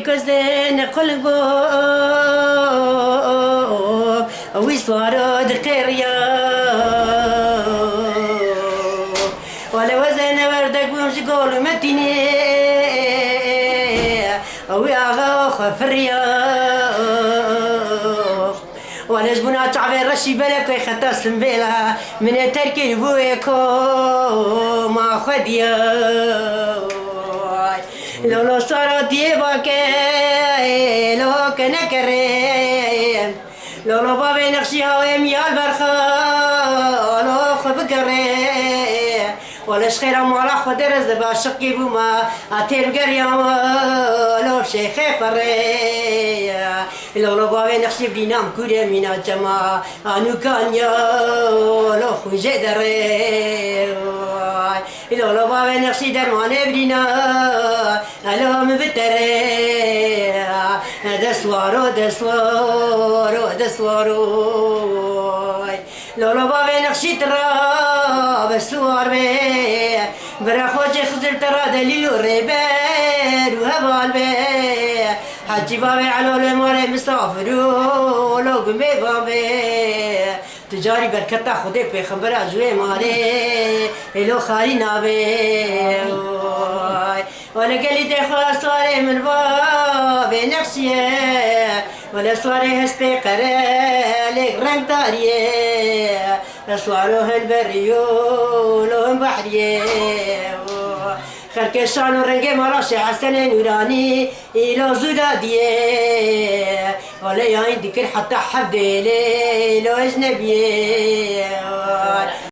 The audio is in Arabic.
كزين قلبو ويصوارو دقيريا ولا وزن وردك ومشقول متيني ويا خفريا ولا جبنا تعبير رشي بلك ويخطا سنبيلا من تركي بويكو ما خديا لو صاروا ديبك لو كان كريم لو بابي نخشيها ويميا البرخا لو خبقري ولا شخيرا مولا خدر زبا شقي بوما اتير قريم لو شيخي فري لو بابي نخشي بلينام كوري من الجماعة انو كان يا لو خوجي دري لو بابي نخشي درماني بلينا الو مبتري دسوارو دسوارو دسوارو لو بابي نخشي ترى بسوار بي برا خوجي خزر ترى دليل الربير وهبال بي حجي بابي على الموري مسافرو لو قمي بابي تجاري بركتا خودي بيخبر عجوي مالي لو خالي نابي ولا قالي دخل صاري من بابي نفسيه ولا صاري هسبي قرالك رنگ داريه صاروه البريو لون بحريه خلك شانو رنگي مراشي حسن نوراني إلو زوداديه ولا ياين ديكر حتى حبدي لو أجنبيه